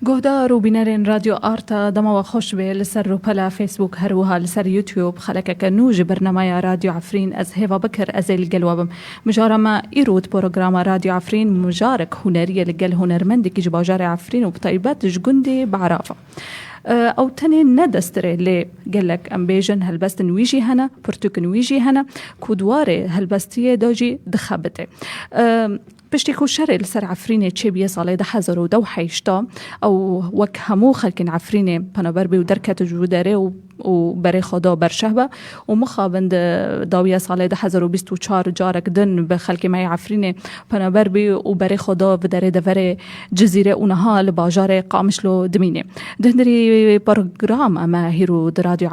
گهدار و بینرین رادیو آرتا دما و خوش به لسر رو پلا فیسبوک هروها لسر یوتیوب خلک کنوج برنامه رادیو عفرین از هوا بکر از الگلوابم مجارما ایرود پروگرام رادیو عفرین مجارک هنری لگل هنرمندی که جباجار عفرین و بطیبت جگندی بعرافه او تني ندستري لي قالك امبيجن هلبست نويجي هنا برتوك نويجي هنا كودواري هلبستيه دوجي دخبته بشتكو شري لسر عفريني تشيبيه صالي ده حزرو دو حيشتا او وك همو خلكن عفريني بنابربي ودركت جوداري وبري خدا برشهبه ومخابند داوية صالي ده حزرو بيستو چار جارك دن بخلكي معي عفريني بنابربي وبري خدا بداري دفري جزيرة اونها لباجار قامشلو دميني دهندري برنامج اما هيرو دراديو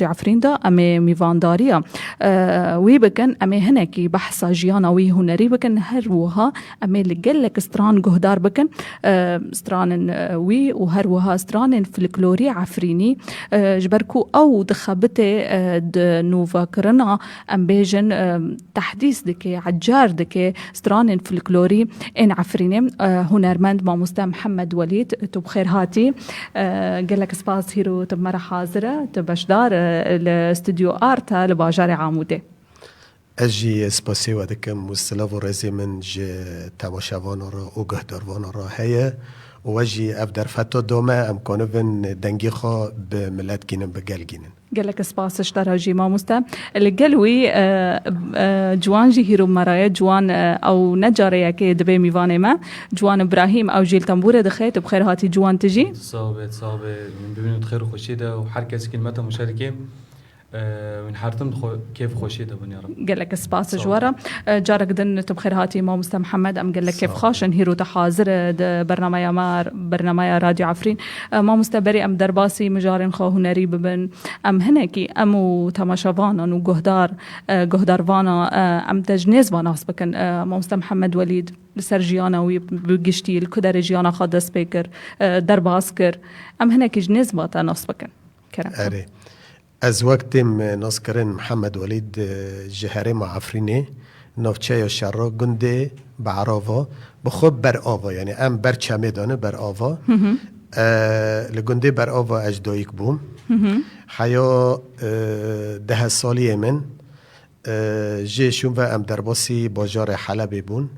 عفرين دا اما ميوانداريا وي بكن اما هناكي بحثا جيانا وي هنري بكن هروها اما لقلك استران جهدار بكن استران وي وهروها استران فلكلوري عفريني جبركو او دخبته نوفا كرنا ام بيجن تحديث دكي عجار دكي استران فلكلوري ان عفريني هنرمند ما مستر محمد وليد تو بخير هاتي قال لك سباس هيرو تب مرة حاضرة تبشدار الاستوديو آرتا لباجار عامودة اجي سباسي ودكم مستلف ورزي من جي تماشاوان را و گهداروان را هيا واجي افدر فتو دوما امكانو بن دنگي خو بملت گينن بگل گينن قال لك سباس اشترى جي ما مستا القلوي جوان جي هيرو مرايا جوان او نجاري كي دبي ميواني ما جوان ابراهيم او جيل تنبوره دخيت بخير هاتي جوان تجي صابت ببینید خیر خوشیده و هر کسی کلمت مشارکه من حارتم كيف خوشيده بني رب قال لك سباس جوارا جارك دن تبخير هاتي ما مستر محمد ام قال لك كيف خاشن هيرو تحاضر برنامج راديو عفرين ما مستبري ام درباسي مجارن خو هنري ببن ام هناكي امو تماشافانا وجهدار فانا ام تجنيز فاناس بكن ما مستر محمد وليد سرجيانا وبقشتي الكدر جيانا خاد سبيكر درباسكر ام هناكي جنيز باتا ناس بكن كرم از وقتم ناسکرین محمد ولید جهره مع عفرینه نوچه شرا گنده بعراوا بخوب بر آوا یعنی ام بر چمه دانه بر آوا لگنده بر آوا اجدایک بوم حیا 10 سالی من جیشون و ام درباسی باجار حلب بون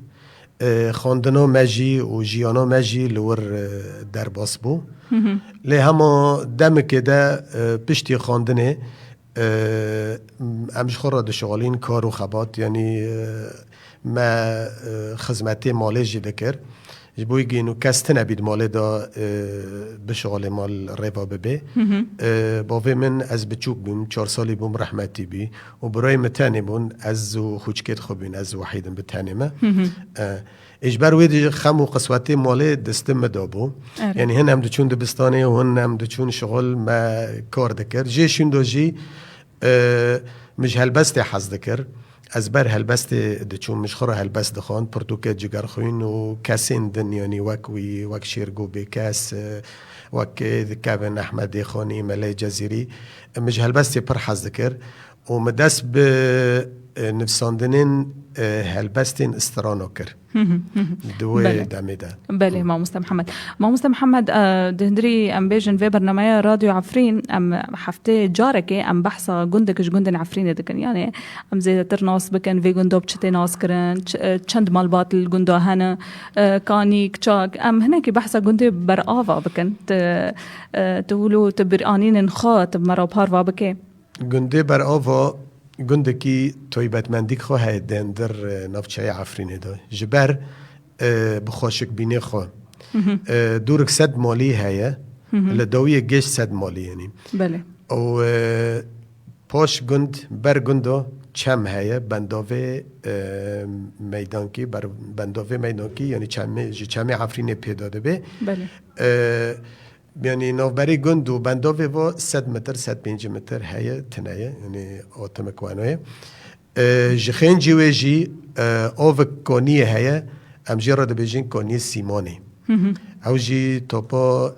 خواندنا مجی و جیانا مجی لور درباس بو لی هما دم که ده پشتی خواندنه امش خور را دشغالین کار و خبات یعنی ما خدمتی مالی جی دکر جبوی گینو کست نبید مالی دا بشغال مال ریوا ببه باوی من از بچوک بیم 4 سالی بیم رحمتی بی و برای متانی بون از خوچکت خوبین از وحیدن بتانی ما اجبار ویدی خم و قسوتی مالی دستم مدابو یعنی هن هم دچون دبستانه و هن هم دچون شغل ما کار دکر جیشون دو جی مش هلبست حز دکر از بر هلبست دچون مش خورا هلبست دخان پرتوکه جگر خوین و کسین دن یعنی وک شیرگو بکس وک ذکابن احمد خانی ملی جزیری مش هلبست پر حز دکر و مدس به نفساندنین هلبستین استرانو کر دوی دمیده بله ما مستر محمد دهندري ام بيجن في برنامج راديو عفرين ام حفته جاركي ام بحثا گندكش گندن عفرين دكن يعني ام زيدتر ناس بكن في گندو بچتي ناس كرن چند مالبات الگندو هنا كانيك چاك ام هناكي بحثا گندي برآوا بكن تقولوا تبرانين خات مرا باروا بكي گندي برآوا گندکی تویبت مندیک خواه دندر نافچه عفرینه دا جبر بخوشک بینه خواه دورک 100 مالی هیا لدوی گشت 100 مالی یعنی بله و پاش گند بر گندو چم هیا بنداوه میدانکی بر بنداوه میدانکی یعنی چم عفرینه پیداده به بله یعنی نوبری گند و بنداوه و 100 متر 105 متر هیا تنایه یعنی آتمکوانوه جخین جیوه جی آو کانیه هیا ام جی را دبیجین کانی سیمانی او جی توپا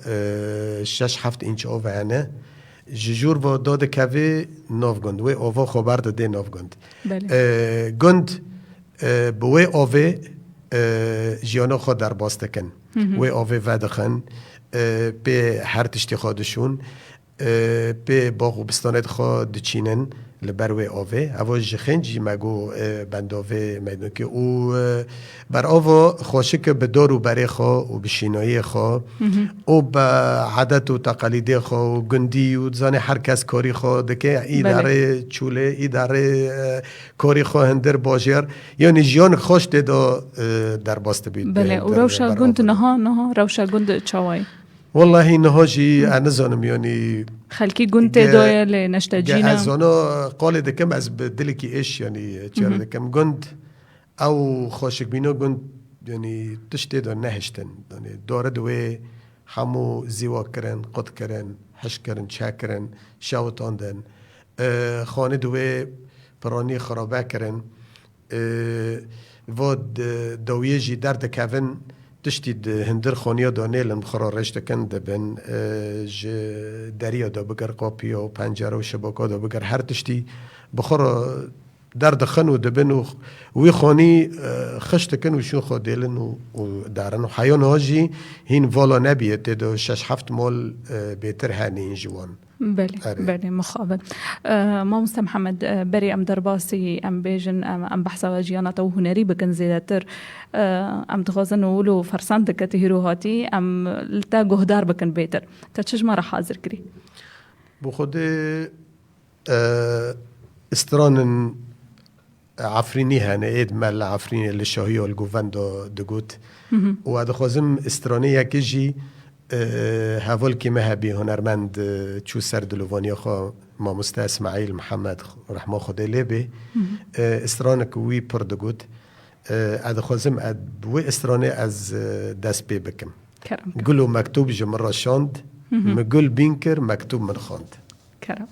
6-7 اینچ آوه هنه جور و داده کوه ناف گند و آوه خبر داده ناف گند گند بوه آوه جیانا خود در باست کن و آوه ودخن به هر تشتی خودشون به باغ و بستانت خود چینن لبروی آوه اوا جخنجی مگو بنداوه میدون که او بر آوا خوشه که به دارو بری خوا و به شینایی خوا و به عادت و تقالیده خوا و گندی و زن هر کس کاری خوا دکه ای داره چوله ای داره کاری خوا هندر باجر یعنی جیان خوش دیدا در باست بید. بله و روشا گند نه روشا گند چاوای والله نهاجی انزانم یعنی خلکی گند دویل نشتاجینا از آنها قال دکم از دلی که ایش یعنی چرا دکم گند او خوشک بینو گند یعنی تشتی دا نهشتن یعنی داره دوی همو زیوا کرن قد کرن حش کرن چه کرن شاوت آندن خانه دوی پرانی خرابه کرن و دویه جی درد کون تشتید هندر خانیا دانیلن خرا رشته کن دبن دریا دا بگر قاپی و پنجره و شبکا دا بگر هر تشتی بخورا درد خن و دبن و وی خانی خشت کن و شون خوا دیلن و دارن و حیان هاجی هین والا نبیت دا 6-7 مال بیتر هنی این جوان. بله بله مخابل ما مست محمد بري ام درباسي ام بيجن ام بحثا جيانات و هنري بكن زيادتر ام تغازن ولو فرسان دكتي هيروهاتي ام لتا جهدار بكن بيتر تشج ما راح حاضر كري بخود استران عفريني هنه ايد مال عفريني اللي شاهي والجوفان دقوت وهذا خازم استراني يكجي هاول که مهبی هنرمند چو سر دلوانی خوا ما مستا اسماعیل محمد رحمه خدا لیبه استرانه وی پردگود اد خوازم اد وی استرانه از دست بی بکم گلو مکتوب جمر را شاند مگل بینکر مکتوب من خواند کرم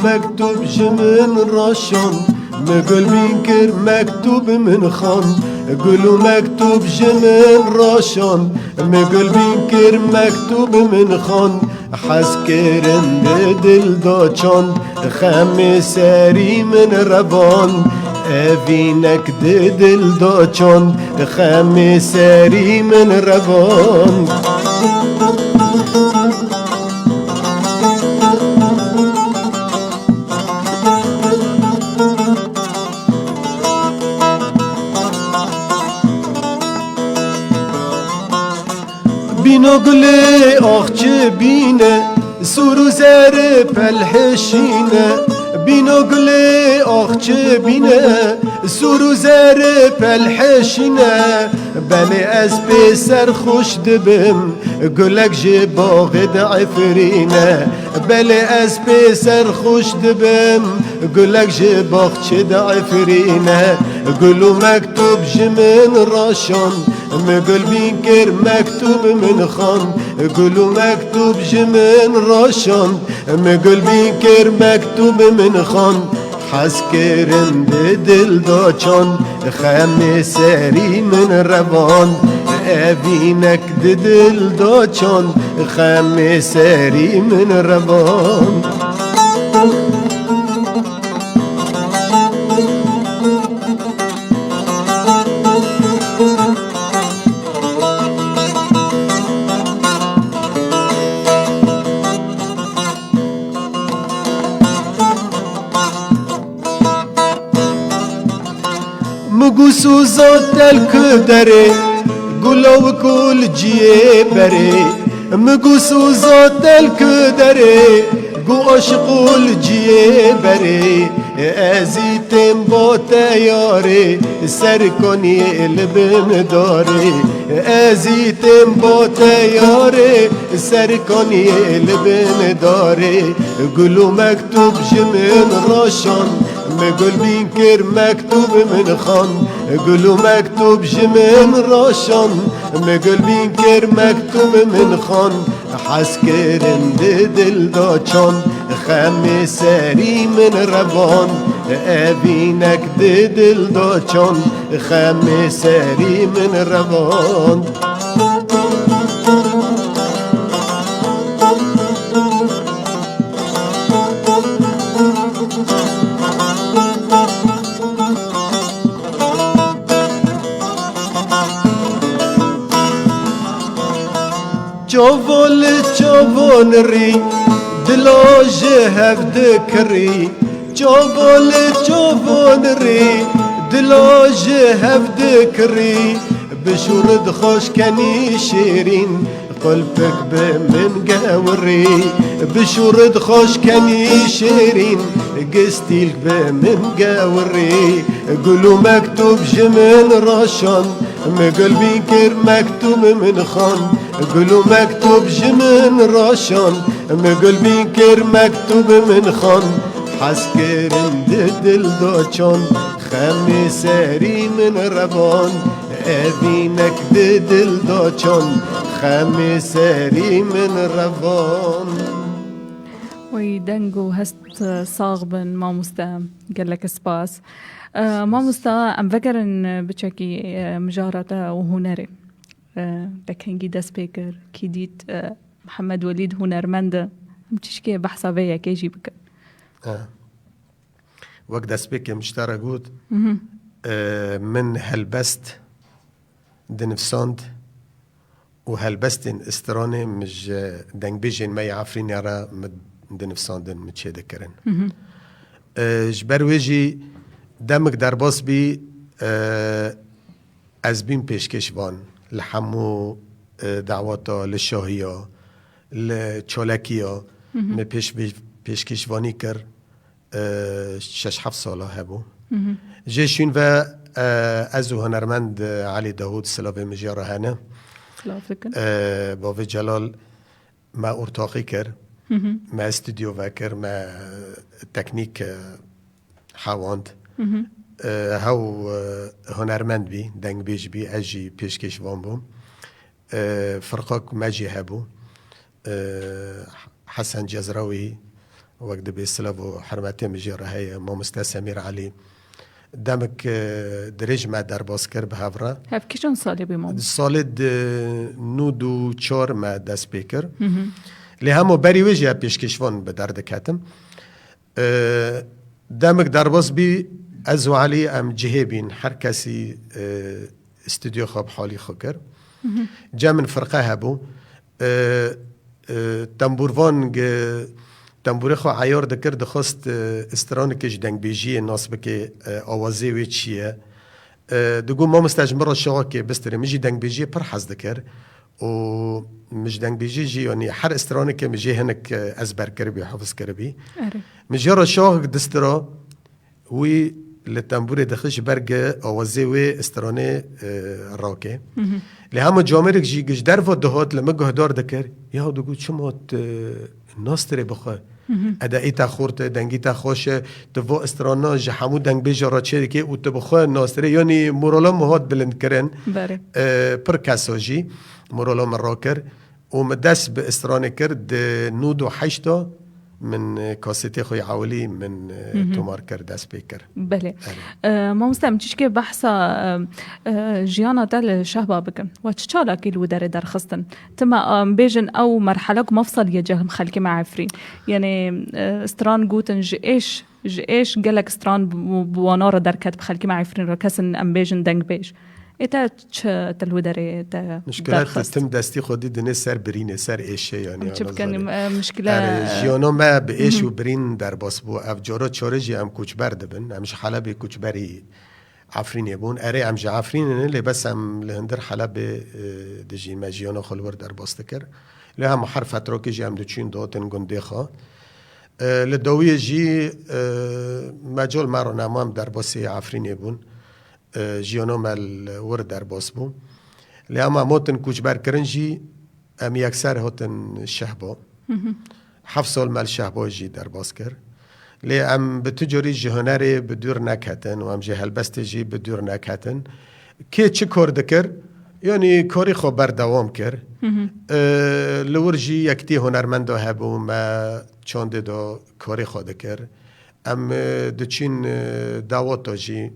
مكتوب جمن راشون مقول بينكر مكتوب من خان قولوا مكتوب جمن راشون مقول بينكر مكتوب من خان حس كرن دل داچان خم سری من روان اوینک دل داچان خم سری من روان بینو گلی آخچه بینه سورو زر پلحشینه بینو گلی آخچه بینه سورو زر پلحشینه بله از پسر خوش دبم گلک جه باغ عفرینه بله از پسر خوش دبم گلک جه باغ چه عفرینه گلو مکتوب جمن راشان مقل بینکر مکتوب من خان گلو مکتوب جمن راشان مقل بینکر مکتوب من خان حس کرن دل داچان خم سری من روان اوینک دل داچان خم سری من روان مگو سوزا تلک داره گلو کل جیه بره مگو سوزا تلک داره گو عشقول جیه بره ازیتم با تیاره سر کنی لبن داره ازیتم با تیاره سر کنی لبن داره گلو مکتوب جمن راشان مگل بین کر مکتوب من خان گلو مکتوب جمن راشان مگل بین کر مکتوب من خان حس کرن دل دا چان خم سری من روان ابینک دل دا چان خم سری من روان جوان ری دلا جهف دکری جوان ری دلا جهف دکری بشورد خوش کنی شیرین قلبك بمن قوري بشورد خوش كني شيرين قستيلك بمن قوري قولوا مكتوب جمن راشان مقلبي كر مكتوب من خان قولوا مكتوب جمن راشان مقلبي كر مكتوب من خان حس كرن دل دوچان خمي ساري من ربان ابینک دل دوچان خم سری من روان وی دنگو هست صاغبن ما مستا قال لك سباس ما مستا ام فكرن بتشكي مجارته وهنري دكنجي داس بيكر كيديت محمد وليد هنرمند ام تشكي بحثا بيا كيجي بك وقت داس بيكر مشترى قود من هلبست دنفساند و هلبستن استرانه مج دنگ بیجن می عفرین یارا دنفساندن مچه دکرن جبر ویجی دمک در باس بی از بین پیشکش وان لحمو دعواتا لشاهیا لچالکیا می پیشکش وانی کر 6-7 ساله هبو جیشون و از هنرمند علی داود سلاوی مجیاره هنه با وی جلال ما ارتاقی کر ما استودیو وکر ما تکنیک حواند هاو هنرمند بی دنگ بیج بی اجی پیشکش وان بوم فرقاک مجی هبو حسن جزراوی وقت بی سلاو حرمتی مجیاره های ما مستا سمیر علی دمك درج ما در باز کر به هفرا هف کشون سالی بیمون سالد نودو چار ما دست بکر لی همو بری ویجی پیشکشوان به درد کتم دمك در باز بی از و علی ام جهبین هر کسی استودیو خواب حالی خو کر جا من فرقه هبو تنبوروان تنبوره خو عیار دکر دخواست استرانه کش دنگ بیجی ناس بکه آوازه وی چیه دگو ما مستجمر شاقا که بستره مجی دنگ بیجی پر حز دکر و مج دنگ بیجی جی یعنی هر استرانه که مجی هنک ازبر کربی حافظ کربی مجی را شاق دسترا وی لتنبوره دخش برگ آوازه وی استرانه راکه لی همه جامرک جی گش در و دهات لما گهدار دکر یا دگو چمات ناستره بخواه ادایی تا خورت دنگی تا خوشه تو استرانا جحمو دنگ بیجا را چه که او تو بخواه ناستره یعنی مورالا مهاد بلند کرن پر کساجی مورالا مراکر و مدست به استرانه کرد 98 من کاسيتي خوي عولي من تومار كر داس بيكر بله ما مستم تشكي بحثا جيانا دل شهبا بكن واتشالا كيلو در خستن تما بيجن او مرحله مفصل يجهم خلكي مع عفرين يعني استران جوتن جيش قالك استران بوانار در كتب خلكي مع عفرين ركسن ام بيجن دنگ بيج ایتا چه تلودره تا مشکلات تم دستی خودی دنه سر برینه سر ایشه یعنی چه بکنیم مشکلات جیانا ما به ایش و برین در باس بو افجارا چارجی هم کوچبر دبن همش حلب کوچبری عفرین بون اره هم عفرین نه لباس هم لهندر حلب دجی مجیانا خلور در باس تکر له هم حرفت رو که جی هم دوچین داتن گنده خوا لدوی جی مجال مرا نمام در باس عفرین بون جیانو مل ور در باس بو لی اما موتن کوچبر کرنجی ام یکسر هاتن شهبا 7 سال مل شهبا جی در باس کر لی ام به تجاری جهنری بدور نکهتن و ام جه هلبست جی بدور نکهتن که چه کار دکر یعنی کاری خو بردوام کرد لورجی یکتی هنرمند هبو ما چند دا کاری خود کرد ام دچین دعوت جی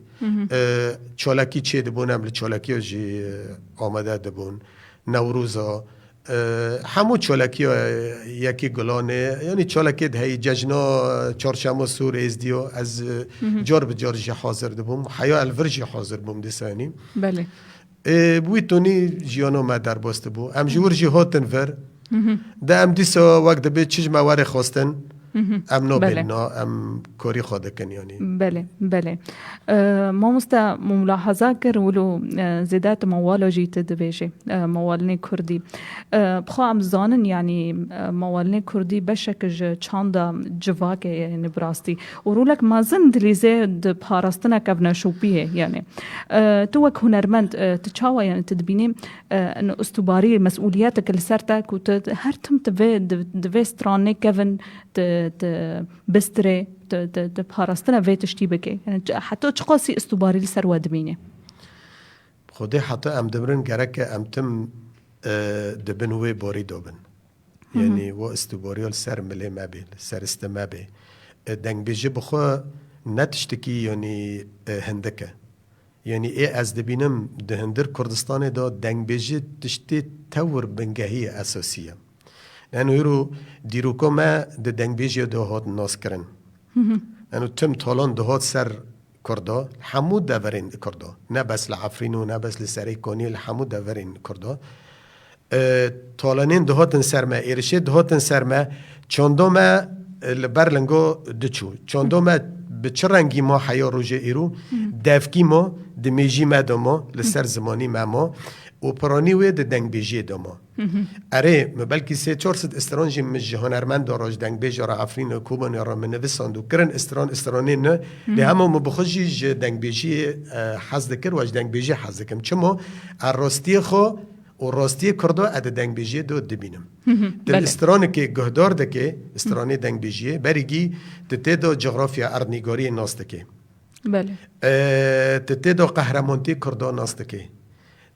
چالکی چه دبون ام چالکی جی آمده دبون نوروزا همو چالکی یکی گلانه یعنی چالکی ده جشنا چهارشنبه سور ازدیو از جار به جار جی حاضر دبون حیا الورجی حاضر بوم دسانی بله بوی تونی جیانو ما در باست بو ام جور جی هاتن ور ده ام دیسا وقت به چیز موارد خواستن ام نو بله. بلنا ام کاری خواده کن یعنی بله بله ما مستا ملاحظه کر ولو زیادت موال جیت دبیجه موالنی کردی بخوام زانن یعنی موالنی کردی بشک چاندا جواک یعنی براستی و رولک مازن دلیزه د پاراستنا کفنا شوپیه یعنی تو وک هنرمند تچاوا یعنی تدبینی ان استوباری مسئولیتك لسرتك وهر تم دفي ستراني كيفن بستري پاراستنا في تشتي بكي يعني حتى تشقاسي استوباري لسر ودمينه خودی حتی ام دبرن گرک ام تم دبنوی باری دوبن یعنی و استوباریال سر ملی مبی سر است مبی دنگ بیجی بخوا نتشتکی یعنی هندکه یعنی ای از دبینم دهندر کردستان دا دنگ بیجی تشتی تور بنگهی اساسیه لانه یرو دیروکا ما ده دنگ بیجی دا هات ناس کرن لانه تم طالان ده هات سر کردا همو دورین کردا نه بس لعفرینو نه بس لسری کنی همو دورین کردا طالانین ده هاتن سرما ایرشه ده هاتن سرما چاندو ما لبرلنگو دچو چاندو ما به چه رنگی ما حیا روژه ایرو دفکی ما دمیجی ما دما لسر زمانی ما و پرانی وی ده دنگ بیجی دما اره بلکه سه چهار ست استرانجی مج هنرمند داراج دنگ بیج را عفرین کوبان را من نویساند و کرن استرانی نه له همه مبخوجی دنگ بیجی حزد کر و دنگ بیجی حزد کم چما راستی خو و راستی کرده اد دنگ بیجی دو دبینم در استران که گهدار دکه استرانی دنگ بیجی بریگی تتدو جغرافیا اردنگاری ناستکه بله تتدو قهرمانتی کرده ناستکه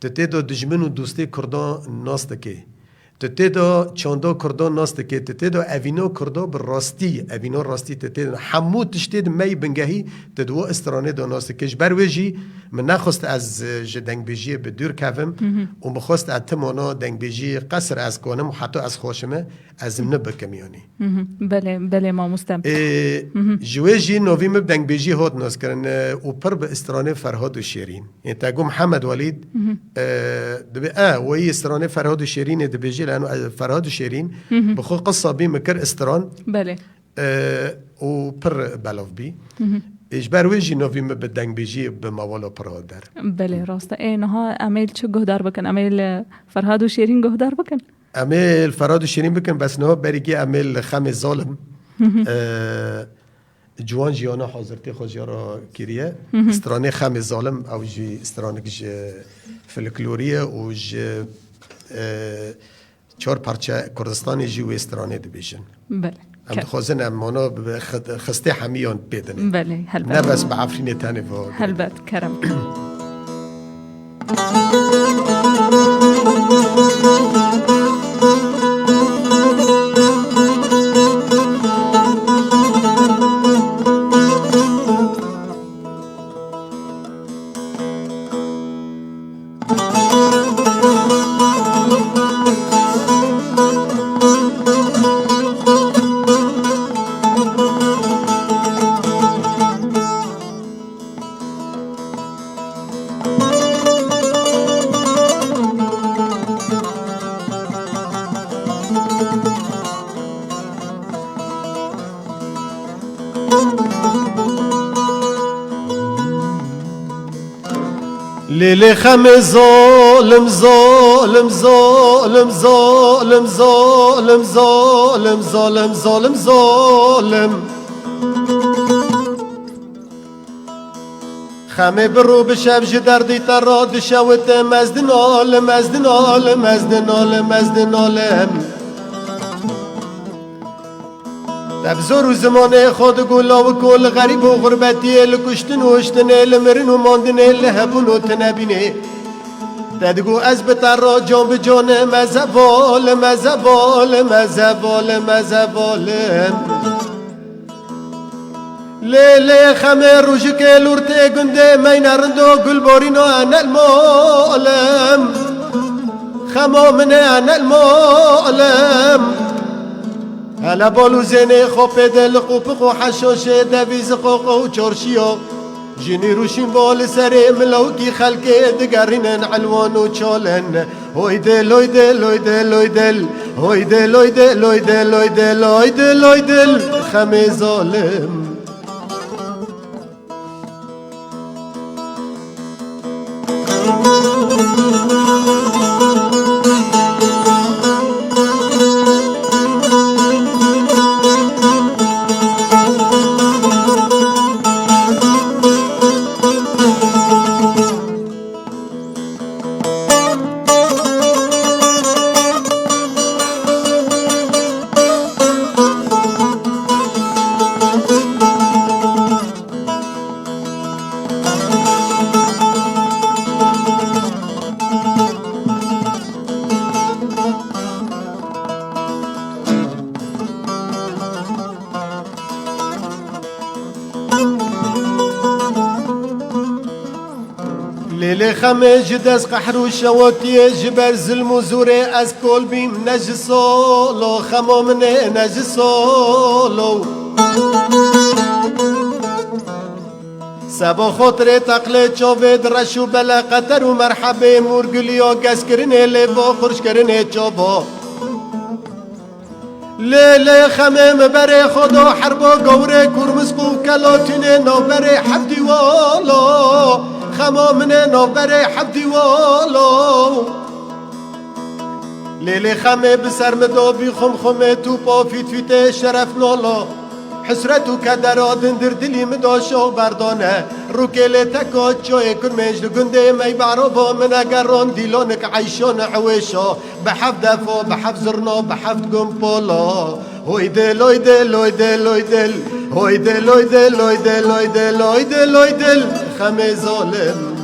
تتدو دجمن و دوستی کردان ناست که تتدو چاندا کردان ناست که تتدو اوینو کردا بر راستی اوینو راستی تتدو همو تشتید می بنگهی تدو استرانه دا ناست کش برویجی من نخواست از دنگ بیجی به دور کفم و مخواست اتمانا دنگ بیجی قصر از کنم و حتی از خوشمه از نبکم یعنی بله بله ما مستم جویجی نویم دنگ بیجی هات ناس کرن و پر به استرانه فرهاد و شیرین یعنی تاگو محمد ولید دبی وی استرانه فرهاد و شیرین دبیجی لانه فرهاد و شیرین بخو قصه بی مکر استران بله و پر بلاف بی اجبار ویجی نویم به دنگ بیجی به موالا پر در بله راسته اینها امیل چه گهدار بکن امیل فرهاد و شیرین گهدار بکن امیل فرهاد و شیرین بکن بس نه بریگی امیل خم ظالم جوان جیانا حاضرتی خوشی را کریه استرانه خم ظالم او جی استرانه کش فلکلوریه و جی چهار پرچه کردستانی جی و استرانه دبیشن بله ام دخوازن امانا خسته همیان بیدنه بله هلبت نه بس به عفرین تنه هلبت کرم لیلی خم ظالم ظالم ظالم ظالم ظالم ظالم ظالم ظالم ظالم خمه برو بشب جدردی تراد شوت مزدن عالم مزدن عالم مزدن عالم مزدن عالم ابزور و زمان خود گولا و کل غریب و غربتی لکشتن و اشتن لمرن و ماندن لهبون و تنبینه تدگو از بتر جان به جان مزوال مزوال مزوال مزوال لیلی خمه روش که لورته گنده می نرندو گل بارینو انا المعلم خما من انا المعلم هلا بالو زینه خوب دل قوپق و حشاشه دویز قوق و چارشیو جنی روشین بال سر ملوکی خلق دگرینن علوان و چالن هوی دل هوی دل هوی دل هوی دل هوی دل هوی دل هوی دل هوی دل هوی دل هوی دل خم ظالم لیلی خمه جدس قحر و شواتی جبر ظلم و زوره از کل بیم نجسولو خما منه نجسولو سبا خاطر تقل چاوید رشو بلا قطر و مرحبه مرگلیا گس کرنه لیوا خورش کرنه چابا لیلی خمه مبره خدا حربا گوره کرمسقو کلاتینه نابره حبدی والا خما منه نابره حبدی والو لیلی خمه بسر مدابی خم خمه تو پا فیت فیت شرف نالا حسرت و کدرادن در دلی مداشا بردانه رو کلی تکا چای کن مجد گنده می بعربا من اگران دیلانک عیشان عویشا بحف دفا بحف زرنا بحف گمپالا هوی دل هوی دل هوی دل هوی دل هوی دل هوی دل هوی دل هوی دل هوی دل هوی دل خم ظالم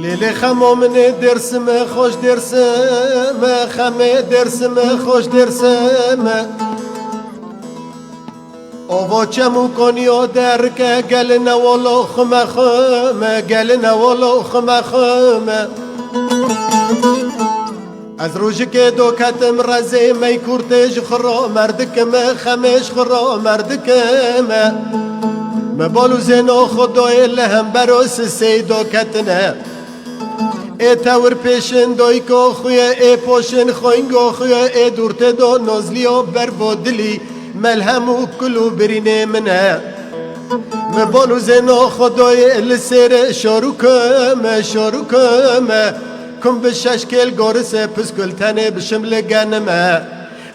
لیلی خما من درسم خوش درسم خمه درسم خوش درسم آوا چمو کنیا درکه گل نوالا خم خم گل نوالا خم خم از روش که دو کتم رزه می کورتش خرا مردکم خمش خرا مردکم مبالو زنا خدای لهم براس سیدو کتنه ای تور پیشن دوی که خویه ای پوشن خوینگو خویه ای دورت دو نازلی و بربو دلی ملهم و کلو برینه منه مبالو زنا خدای لسیر شاروکم شاروکم کم بشش کل گارسه پس کل تنه بشمل گنمه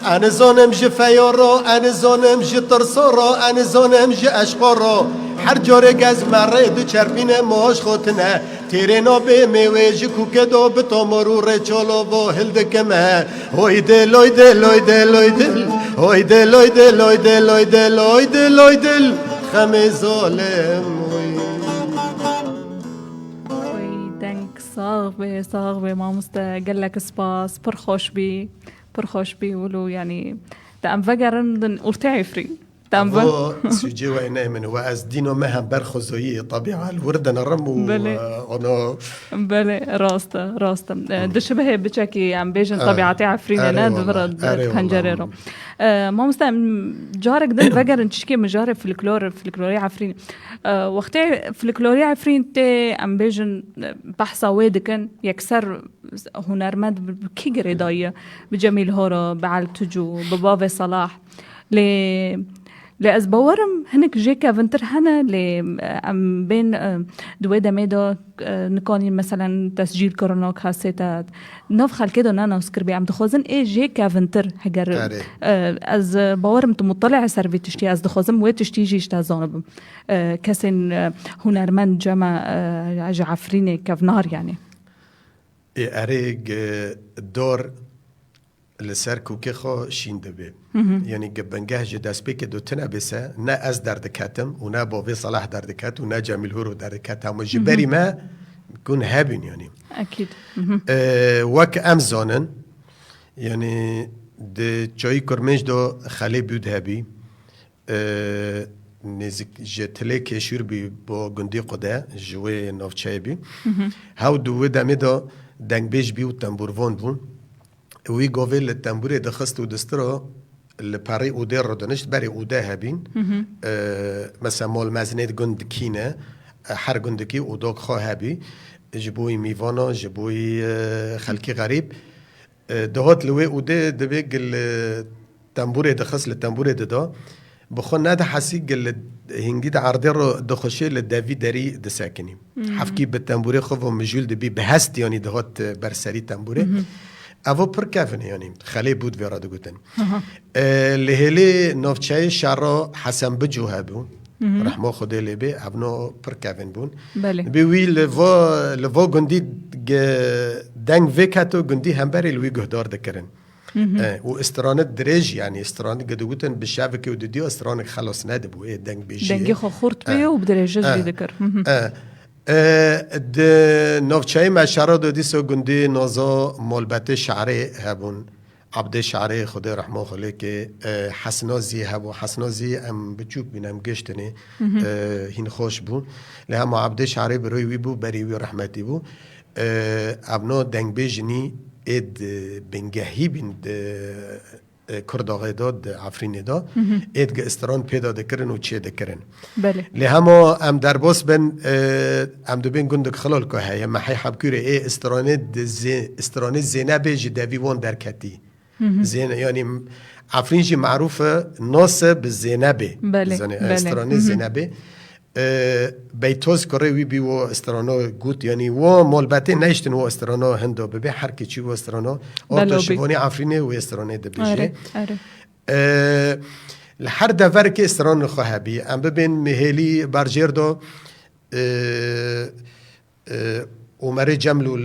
انا زانم جه فیارا انا زانم جه ترسارا انا زانم جه اشقارا هر جاره گز مره دو چرپین ماش خوتنه تیره نابه میوه جه کوکه دو بتا مرور چالا با هلدکمه هوی دل هوی دل هوی دل هوی دل هوی دل هوی دل هوی دل هوی دل هوی دل هوی دل خم ظالم صاغبه ماموستا قال لك سباس برخوش بي ولو يعني تام فقرن ارتعي فري تام سوجي وين من واز دينو مهم برخزوي طبيعه الوردن الرم وانا بله راستا دشبه بچكي عم بيجن طبيعتي عفرين ناد برد خنجريرو ماموستا جارك دن فقرن تشكي مجارب فلكلوري عفرين وقتي فلكلوري عفرين تي عم بيجن بحثا ويدكن يكسر هنرمند بكي قريدايه بجميل هورا بعل تجو ببابي صلاح لأز باورم هنك جيكا فنتر هنا ل بين دوي دميدو نكوني مثلا تسجيل كورونا كاسيتات نفخل كده نانا سكربي عم تخوزن ايه جيكا فنتر حجر از باورم تمطلع سرفي تشتي از دخوزم وي تشتي جيش تازون كسن هنرمند جما جعفريني كفنار يعني اريج دور لسر کوکی خو شین دبی یعنی گبنگه جداس بیک دو تنه بسه نه از درد کتم و نه باوی صلاح درد کت و نه جمیل هورو درد کت هم جبری ما کن هبین یعنی أكيد وک امزانن یعنی د چای کرمنج دو خالی بود هبی نزیک جتله کشور بی با گندی قده جوی نافچه بی هاو دو دمی دا دنگ بیش بی و تنبوروان بون وی گاوی لتنبوری دخست و دسترا لپاری اوده را دانشت بری اوده هبین مثلا مال مزنید گند کینه هر گندکی اوده خواه هبی جبوی میوانا جبوی خلکی غریب دهات لوی اوده دبی گل تنبوری دخست لتنبوری ددا بخون نده حسی گل هنگی ده عرضه رو دخوشه لدوی داری دساکنیم حفکی به تنبوری خوب و مجول دبی به هست یعنی دهات برسری تنبوری اوه پر کفنه یعنی خالی بود ویرا دو گوتن لهلی نافچه شعرا حسن بجو هبون رحمه خدا لبه ابنا پر کفن بون بیوی لوا گندی دنگ وکتو گندی همبری لوی گهدار دکرن و استرانه درج يعني استرانه قدوتن بالشبكه وديو استرانه خلاص نادبو ايه دنگ بيجي دنگي خو خورت بيه وبدرجه جديد ذكر د نوچای مشاره دو دیسو گندی نازا مالبت شعری هبون عبد شعری خدا رحمه خاله که حسنازی هبو حسنازی ام بچوک بینم گشتنه هین خوش بون لهم عبد شعری بروی وی بو بری وی رحمتی بو ابنا دنگ بیجنی اد بنگهی بیند کرداغی داد عفرینی داد ادگ استران پیدا دکرن و چه دکرن بله لهما ام درباس بن ام دو بین گندک خلال که هی محی حبکوره ای استرانه زینب جدوی وان درکتی زین یعنی عفرینجی معروفه ناصب زینبه بله استرانه زینبه بیتوز کره وی بی و استرانا گوت یعنی و مالبته نشتن و استرانا هندو ببی هر کی چی و استرانا آتا شیوانی عفرینه و استرانه دبیجه لحر دفر که استران خواه بی ام ببین مهلی برجر دو عمر جملو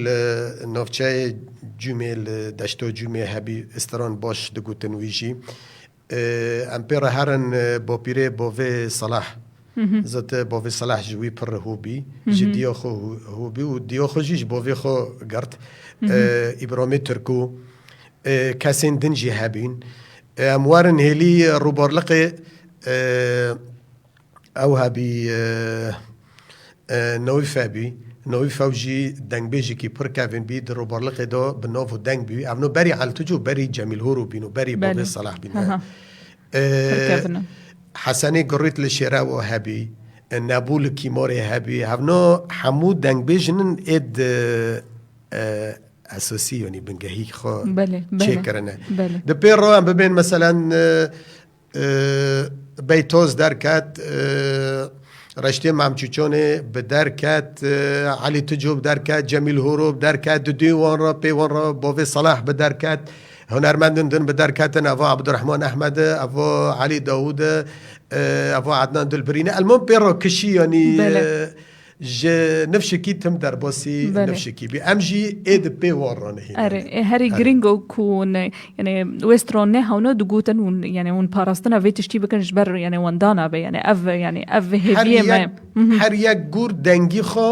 نافچه جمعه دشتو جمعه هبی استران باش دگوتن ویجی ام پیره هرن با پیره باوی صلاح زت باوی صلاح جوی پر هوبی جدیا خو هوبی و دیا خو جیش باوی خو گرد ابراهیم ترکو کسین دنجی هبین اموارن هلی روبارلقی او هبی نوی فابی نوی فوجی دنگ بیجی کی پر کافین بی در روبارلقی دا بنافو دنگ بی امنو بری علتجو بری جمیل هورو بینو بری باوی صلاح بینو حسنی گریت لشیره و هبی نبول کیماری هبی هفنا حمود دنگ بیجنن اد اساسی یعنی بنگهی خو چه کرنه ده پیر رو هم ببین مثلا بیتوز درکت رشته ممچوچانه به درکت علی تجوب درکت جمیل هوروب درکت دیوان را پیوان را باوی صلاح به درکت هنرمندن دن به درکتن افا عبدالرحمن احمد افا علی داود افا عدنان دلبرینه المهم پیرو کشی یعنی نفشکی تم در باسی نفشکی بی امجی اید پیوان رانه هری گرینگو کون یعنی وسترانه هاونا دگوتن ون یعنی ون پاراستنا ویتشتی بکنش بر یعنی وندانا به یعنی اف هدیه ما هر یک گور دنگی خو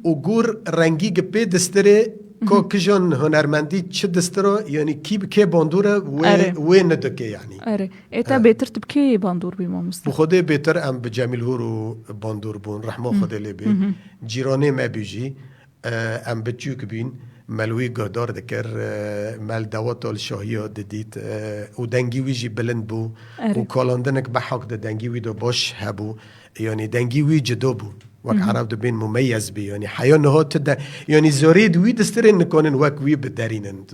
و گور رنگی گپی دستره که کجان هنرمندی چه دستره یعنی کی باندوره و ندکه یعنی ایتا بهتر تب کی باندور بی ما مستقیم بخوده بهتر ام به جمیل هورو باندور بون رحمه خدا لبی جیرانه ما بیجی ام به چوک بین ملوی گهدار دکر مل دوات الشاهی ها دید و دنگی ویجی بلند بو و کالاندنک بحق ده دنگی وی دو باش هبو یعنی دنگی وی جدا بو وك عرب دبين مميز بي يعني حياة نهو تدا يعني زوريد وي دسترين نكونن وك وي بدارينن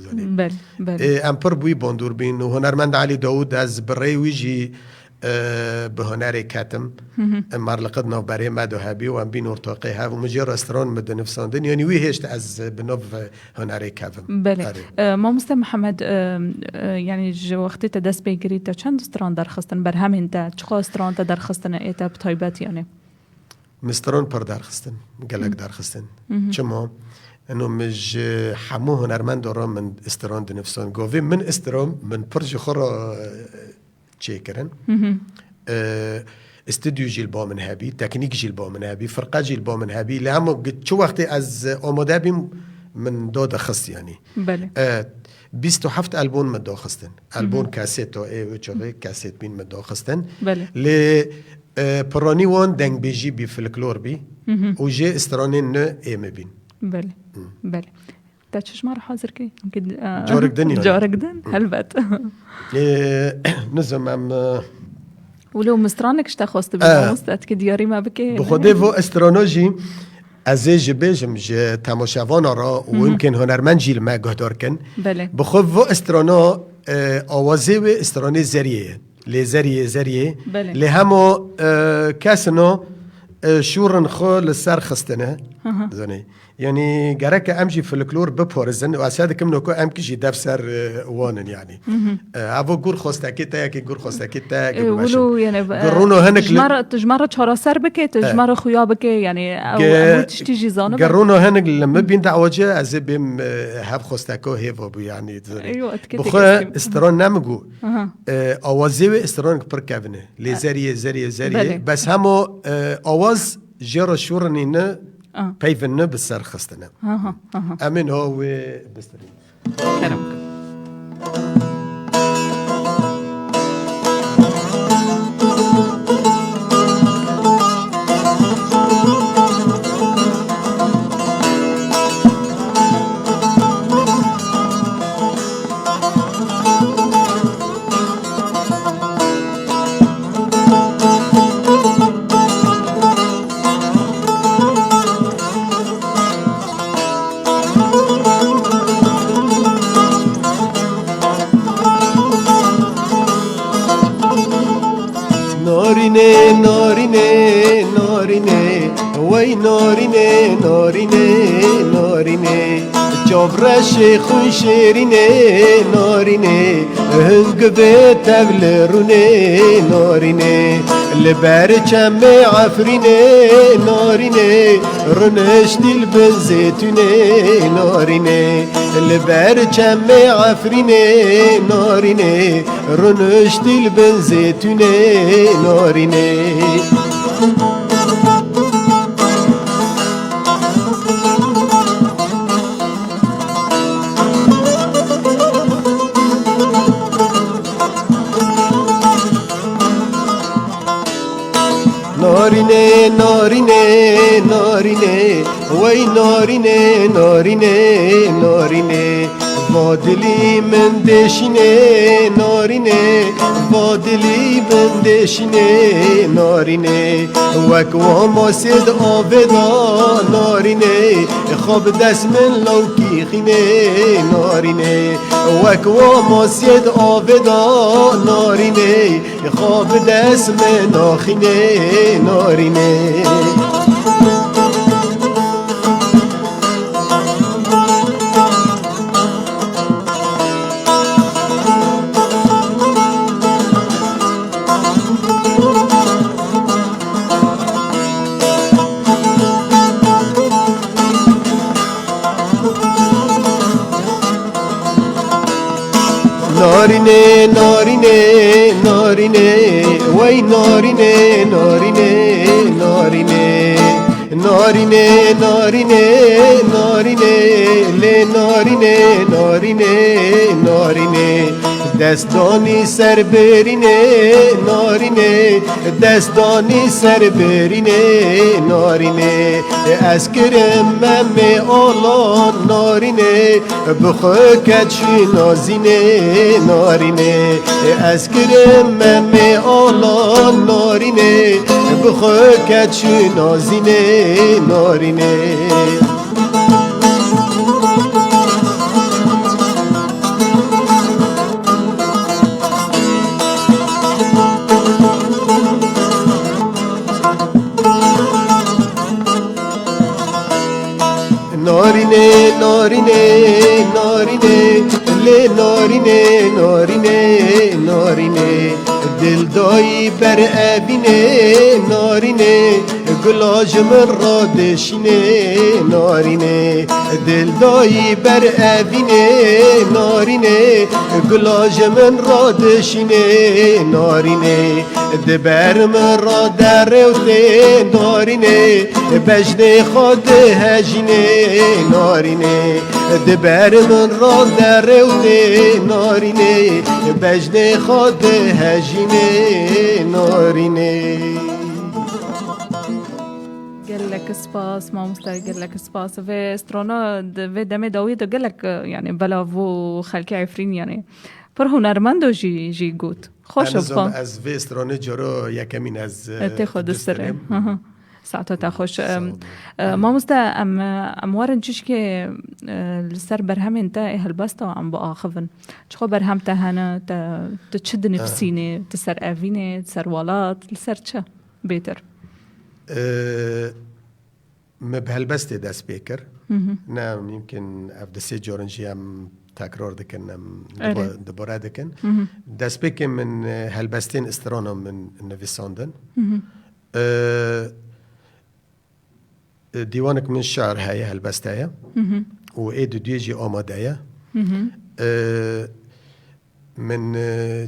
بل امبر بوي باندور بين وهنرمند علي داود از بري ويجي به هنر کتم مرلقد نو برای مدو هبی و ام بین ارتاقی ها و مجی رستوران مد نفساندن یعنی وی هشت از بنو هنر کتم. بله ما مست محمد يعني جو وقتی تدست بگیرید تا چند استران درخستن بر همین تا چقدر استران تا درخستن ایتا بتایبت یعنی مستران پر درخستن گلک درخستن چما انه مج حمو هنرمند دارم من استران دنفسان گوی من استرام من پرج خورا چه کرن استودیو جیل با من هبی تکنیک جیل با من هبی فرقه جیل با من هبی لامو چو وقتی از آماده بیم من داد خست یعنی بله 27 البوم من داخستن البوم کاسيت و چوغه کاسيت بین من داخستن بله ل پرانی وان دنگ بیجی بی فلکلور بی و جه استرانی نه ایم بین بله بله تا چش مره حاضر کی جارك دن يعني. جارك دن هلبت نزم ام ولو مسترانك اشتا خوست بالمستات که دیاری ما بکی بخوده و استرانوجی از جبهجم ج تماشاوان را و يمكن هنرمند جیل ما گهدار کن بله بخوده و استرانا آوازه و استرانی زریه زریه بله. لهمو کسنو شورن خو لسر خستنه زنی يعني جرك امشي فلكلور ببورزن واسادكم نوكو امكشي دفسر وانن يعني ابو جور خوستاكيتا كي جور خوستاكيتا ولو يعني قرونو هنك تجمره تشارا سر بك تجمره خويا بك يعني او تشتيجي زانو قرونو هنك لما بين دعوجه از بهم هب خوستاكو هيفو يعني ايوه بخو استرون نمگو اوازي استرون بركافنه لي زريه بس همو اواز جرا شورنينه پیون بسر خستنه امین ها و بسترین کرمک جبرش خوی شیرینه نارینه هنگ به تبلرونه نارینه لبر چم عفرینه نارینه رنش دیل بنزیتونه نارینه لبر چم عفرینه نارینه رنش دیل بنزیتونه نارینه نارینه نارینه نارینه وای نارینه نارینه نارینه وادلی من دشینه نارینه وادلی من دشینه نارینه وکو ماسد آبدا نارینه خواب دست من لوکی خینه نارینه وکو ماسد آبدا نارینه خواب دست من آخینه نارینه نارینه نارینه نارینه وای نارینه نارینه نارینه نارینه نارینه نارینه ل نارینه نارینه نارینه دستانی سر برینه نارینه دستانی سر برینه نارینه از کرم مم آلا نارینه بخو کچی نازینه نارینه از کرم مم آلا نارینه بخو کچی نازینه نارینه نارینه نارینه نارینه لی نارینه نارینه نارینه دلدایی بر ابینه نارینه گلاج من را دشینه نارینه دلدایی بر ابینه نارینه گلاج من را دشینه نارینه دبر من را دروته نارینه بجن خود هجینه نارینه دبر من را دروته نارینه بجن خود هجینه نارینه. قال سپاس مامۆستا گەلێک سپاس و استرانا و دەمێ داویێتە گەلێک یعنی بەلاڤ و خەلکی عفرین پر هنرمند جی گوت خوش بخوام از و استرانه جارا یکمین از تخو دستره ساعتا خوش مامۆستا ئەم وارن چشکێ لەسەر بەرهەمێن تا هەلبەستەوە ئەم بۆ ئاخڤن چخۆ بەرهەم تا هەنە تا چ دنفسینێ تا سەر ئەڤینێ سەر وڵات لەسەر چە بێتر ما بهالبست دست بيكر نعم يمكن أبدا سي جورنجي أم تكرار دكن أم دبارة دكن دست بيكر من هالبستين استرانا من نفيساندن ديوانك من الشعر هاي هالبستايا وإيدو ديجي آمادايا من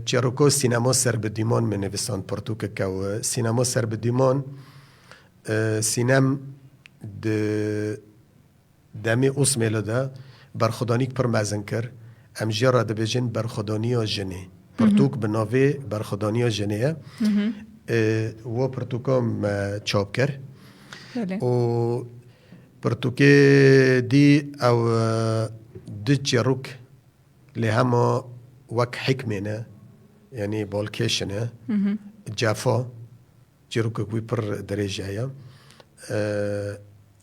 تشيروكو سينما سرب ديمان من نفيساند برتوكا كو سينما سرب ديمان سینم دمی اسمیل دا برخودانیک پر مزن کر امجیا را دبیجن برخودانی ها جنه پرتوک بناوی برخودانی ها جنه و پرتوکام چاپ کر و پرتوک دی او دو چروک لی همه وک حکمینه یعنی بالکشنه جافا چروک کوی پر درجه ایا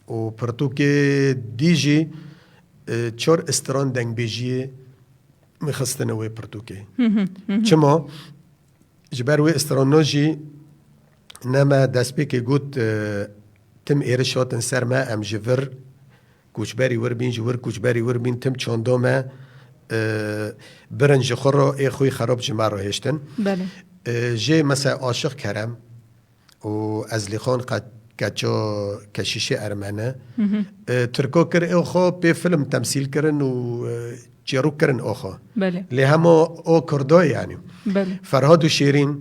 و پرتوکه دیجی چور استران دنگ بیجی میخستنه وی پرتوکه چما جبر وی استران ناجی نما دست بی که گوت تم ایرشاتن سر ما ام جور کوچبری ور بین جور کوچبری ور بین تم چاندا ما برنج خورا ای خوی خراب جمع را هشتن بله جه مثلا عاشق کرم و از لیخان کچا کشیشه ارمنه ترکا کر او خو به فیلم تمثیل کرن و چیرو کرن او خو بله لی همه او کردای یعنی بله فرهاد و شیرین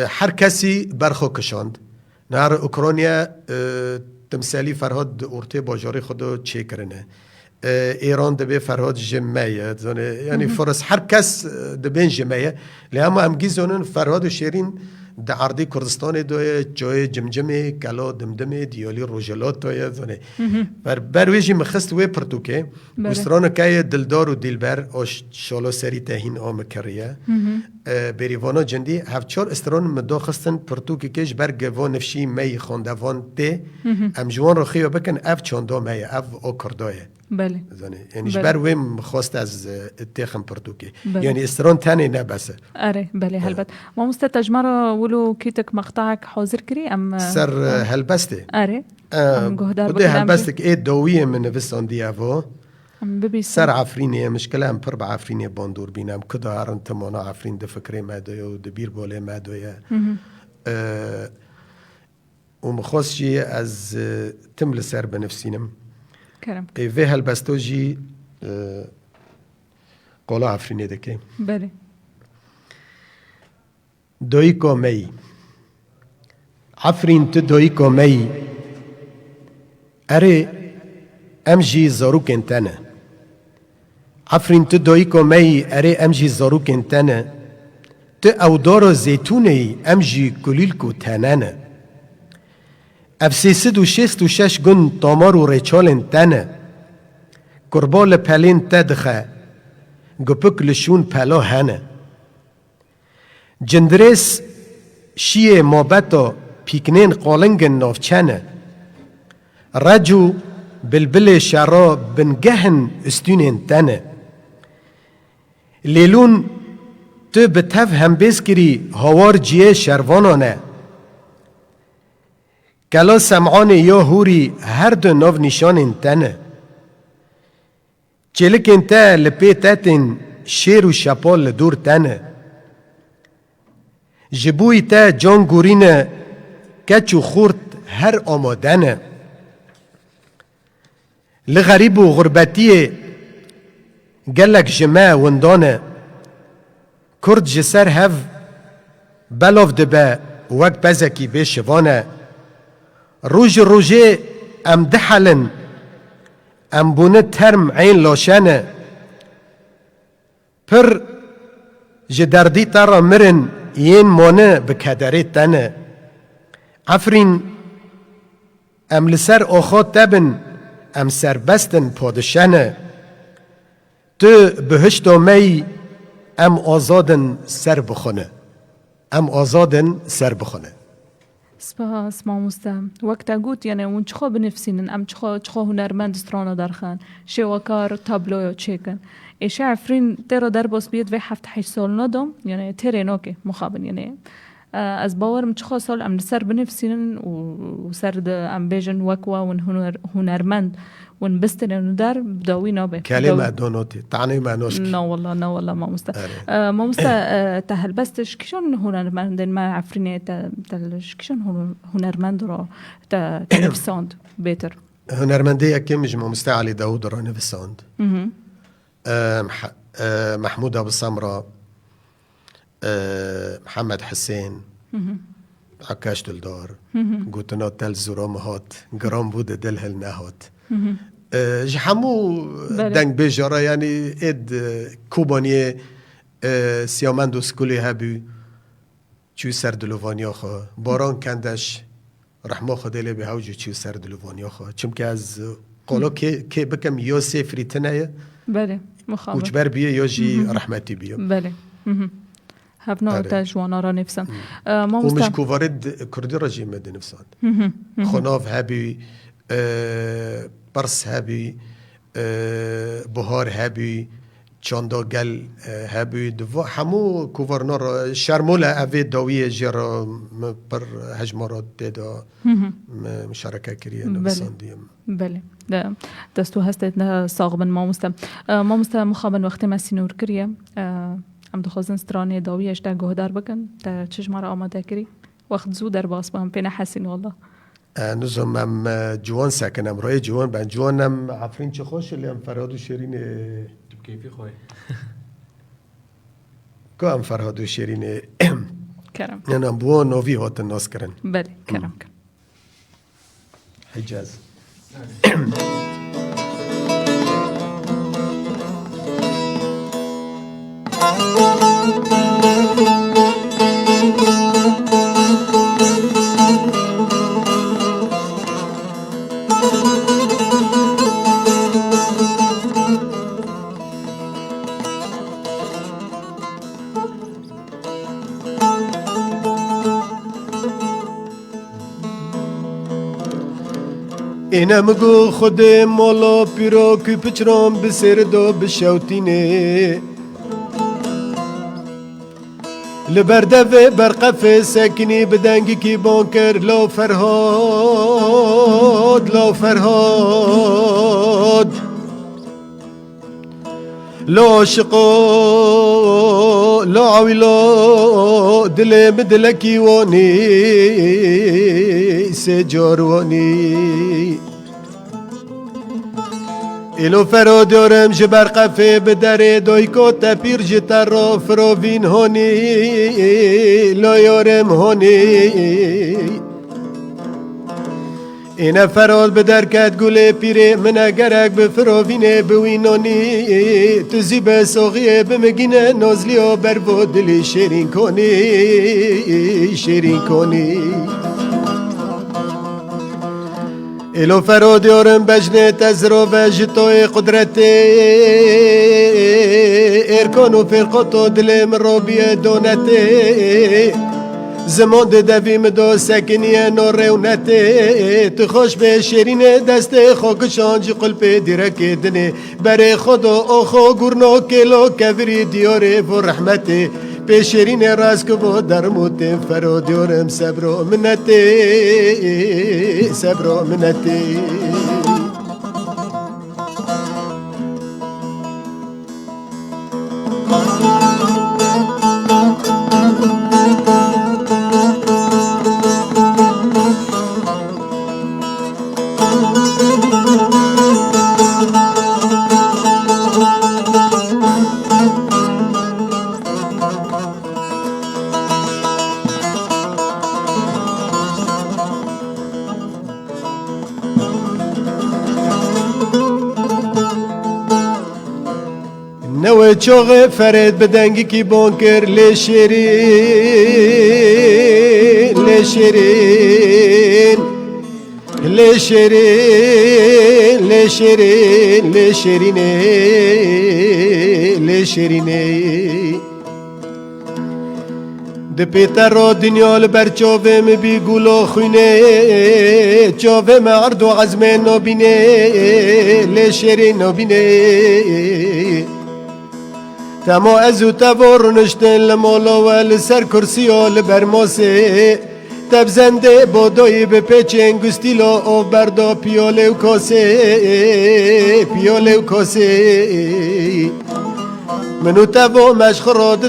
هر کسی برخو کشاند نهار اوکراینیا تمثالی فرهاد ارته باجاری خودو چه کرنه ایران دبی فرهاد جمعیه یعنی فرس هر کس دبین جمعیه لی همه همگی زنن فرهاد و شیرین در عرضی کردستان دوی جای جمجمه کلا دمدمه دیالی روجلات دوی زنه برویجی مخست وی پرتوکه وسترانه که دلدار و دلبر آش شالا سری تهین آم کریه بریوانا جندی هفچار استران مدا خستن پرتوکه کش برگ و نفشی می خاندوان ته امجوان رو خیلی بکن اف چاندا می اف او کردایه بله یعنی جبر ویم خواست از تخم پرتوکه یعنی استران تنه نبسه اره بله هلبت ما مستتجمرة ولو كيتك مقطعك حاضر كري ام سر هلبسته اره بده هلبستك ايه دوية من نفسان ديافو ببي سر عفريني مشكلة ام بربع عفريني باندور بينام كده هارن تمانا عفرين دفكري ما دوية ودبير بولي ما دوية ومخصشي از تمل سر بنفسينم كرم في هلبستو جي قولا عفريني دكي بله دويكو مي عفرين تدويكو مي أري أمجي زاروك انتنا عفرين تدويكو مي أري أمجي زاروك انتنا تأودارو زيتوني أمجي كليلكو تانانا أفسيسد وشيست وشاش قن طامارو ريچال انتنا كربال پلين تدخه گپک لشون پلا هنه جندرس شیه مابتا پیکنین قالنگن نافچنه رجو بلبل شرا بنگهن استونین تنه لیلون تو بتف هم بسکری هوار جیه شروانانه کلا سمعان یا هوری هر دو ناو نشان تنه چلکن تا لپی تاتن شیر و شپال دور تنه جبوی تا جان گورینه کچ و خورد هر آمادنه لغریب و غربتی گلک جمع وندانه کرد جسر هف بلاف دبه وقت بزکی به شوانه روژه ام دحلن ام بونه ترم عین لاشنه پر جدردی تارا مرن ین مانه بکدره تنه عفرین ام لسر آخات تبن ام سربستن پادشنه تو بهشت می ام آزادن سر بخونه ام آزادن سر بخونه سپاس مامۆستا وەک تا گوت یعنی ون چخۆ بنفسینن ئەم چخۆ هونەرمەند سترۆنە دەرخان شێوەکار تابلۆیە چێکن ئێشە عفرین تێرە دەربۆس بێت وێ هەفت حیش سۆڵ نەدۆم یعنی تێرێنۆکێ مخابن یعنی ئەس باوەرم چخۆ سۆڵ ئەم لەسەر بنفسینن و سەر ئەم بێژن وەکوە ون هونەرمەند ون بستنن دار بداوي نابه كلمة دونوتي تعني ما نوشك لا والله ما مست تهلبستش كشون هنرمندن ما عفريني تلش كشون هنرمند رو تنفساند بيتر هنرمندية كم مجمع مستعلي داود رو نفساند محمود أبو سمرة محمد حسين عكاش دلدار قوتنا تل زورام هات جرام بود دل هل نهات جحمو دنگ بجارا يعني اد كوبانيه سيامندو سكولي هبو چو سر دلوانيا خو باران کندش رحمه خدا لی به هوجو چو سر دلوانيا خو چم که از قولا که بکم یا سفری تنه بله مخابر کوچبر بیه یا جی رحمتی بیه بله هفنا تجوانا را نفسن ومش كوفارد كردي رجيم مدي نفسان خناف هبي برس هبي بهار هبي چاندا گل هبي دو همو کوورنار شرموله اوی داوی جرا پر هجمارات بدا مشارکه کریه نفسان دیم بله دستو هستید ساغبن ما مخابن وقتی مسینور کریه ام دخوازن سترانه داویش تا گهدار بکن تا چشم را آماده کری وقت زود در باس با هم پینا حسین والله نظام ام جوان سکنم رای جوان بن جوانم عفرین چه خوش اللي ام فرهاد و شیرین تو کیفی خواه که ام فرهاد و شیرین کرم نه بوان نوی هات الناس کرن بله کرم حجاز اینم گو خود مولا پیرو که پچرام بسر دو بشوتینه لبرده برقف سکنی بدنگی کی بانکر لو فرهاد لو عشقو لو عویلو دل بدلکی وانی سجاروانی ایلو فرو دارم جبر قفه بدره دوی کو تپیر جتر را فروین هونی لا یارم هونی اینا فراد بدر کد گله پیره من اگرک به فروینه بوینانی تزی به ساقیه بمگینه نازلی ها بر با دلی شیرین کنی ایلو فراد یارم بجنه تزرا و جتای قدرت ارکان و فرقات دل من را بیه دانته زمان دویم دو سکنیه نارونته تو خوش به شیرین دست خاکشان جی قلب دیرک دنه بر خدا آخا گرنا کلا کوری دیاره و رحمته به شیرین راز که با درموت فرادیارم صبر و منته چوغ فرد بدنگی کی بونکر لشرین لشرین لشرین لشرین لشرینه لشرینه ده پیتر دنیا لبر چوبم بی گلو خونه چوبم عرض و عزم نبینه لشرین نبینه تما ازو تور نشتن لمولا و لسر کرسی و لبر ماسه تبزنده بودایی به پیچ انگستیلو او بردا پیاله و کاسه پیاله و کاسه منو تبو مشخراد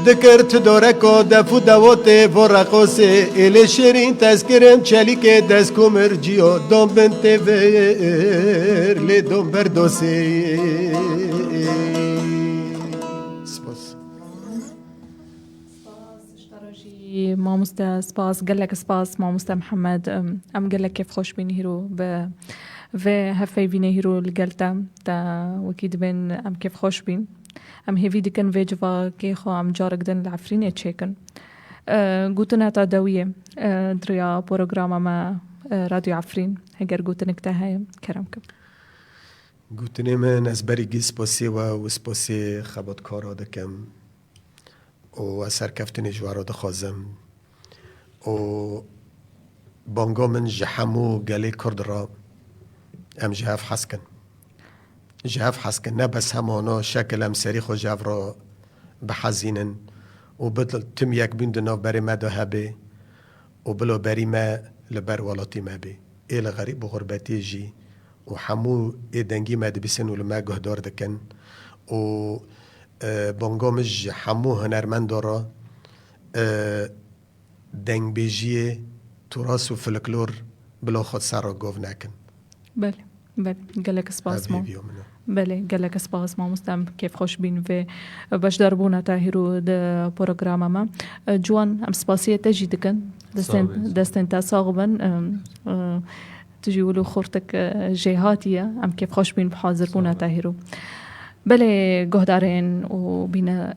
دکرت دورکو دفو دوات ورقوسه ایل شیرین تذکرم چلی که دست کمرجیو دوم بنت ور لی دوم بردوسه سپاس ماموستا سپاس قالك سپاس ماموستا محمد ام قالك كيف خوش بين هيرو ب و هفي بين هيرو القلتا تا وكيد بين ام كيف خوش بين ام هيفي دكن فيجوا كي خو ام جارك دن العفرين تشيكن قوتنا تا دوية دريا بروغراما ما راديو عفرين هجر قوتنك تاهاي كرمكم قوتني من اسبريگی سپاسی و سپاسی خبات کارا دکم و سرکفتنی جوارا دخوازم و بانگا من جحمو گلی کرد را ام جهف حسکن جهف حسکن نه بس همانا شکل ام سری خو جهف را بحزینن و بدل تم یک بیند ناف بری ما ده هبه و بلا بری ما لبر والاتی ما به ایل غریب و غربتی جی و همو ایدنگی ما ده بسن و لما گهدار دکن و بانگامج همو هنرمند دارا دنگ بیجی تراس و فلکلور بلا خود سر را گوف نکن بله بله قالك سپاس مام بله قالك سپاس ما مستم كيف خوش بين في باش دربونا تاهرو د بروغراما ما جوان ام سپاسيه تجي دكن دستن تا صاغبن تجي ولو خورتك جهاتيه ام كيف خوش بين بحاضر بونا تاهرو بله گهدارین و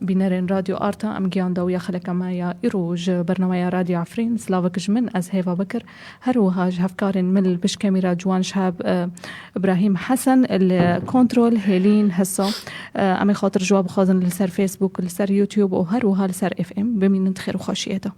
بینرین رادیو آرتا ام گیان داویا خلک مایا ایروج برنامه رادیو عفرین سلاوکش من از هیوا بکر هر وهاج هفکارن مل بش کمیرا جوان شهاب ابراهیم حسن الكنترول هيلين هسا ام خاطر جواب خازن لسر فيسبوك لسر يوتيوب و هر وها لسر اف ام بمين نتخير وخاشيته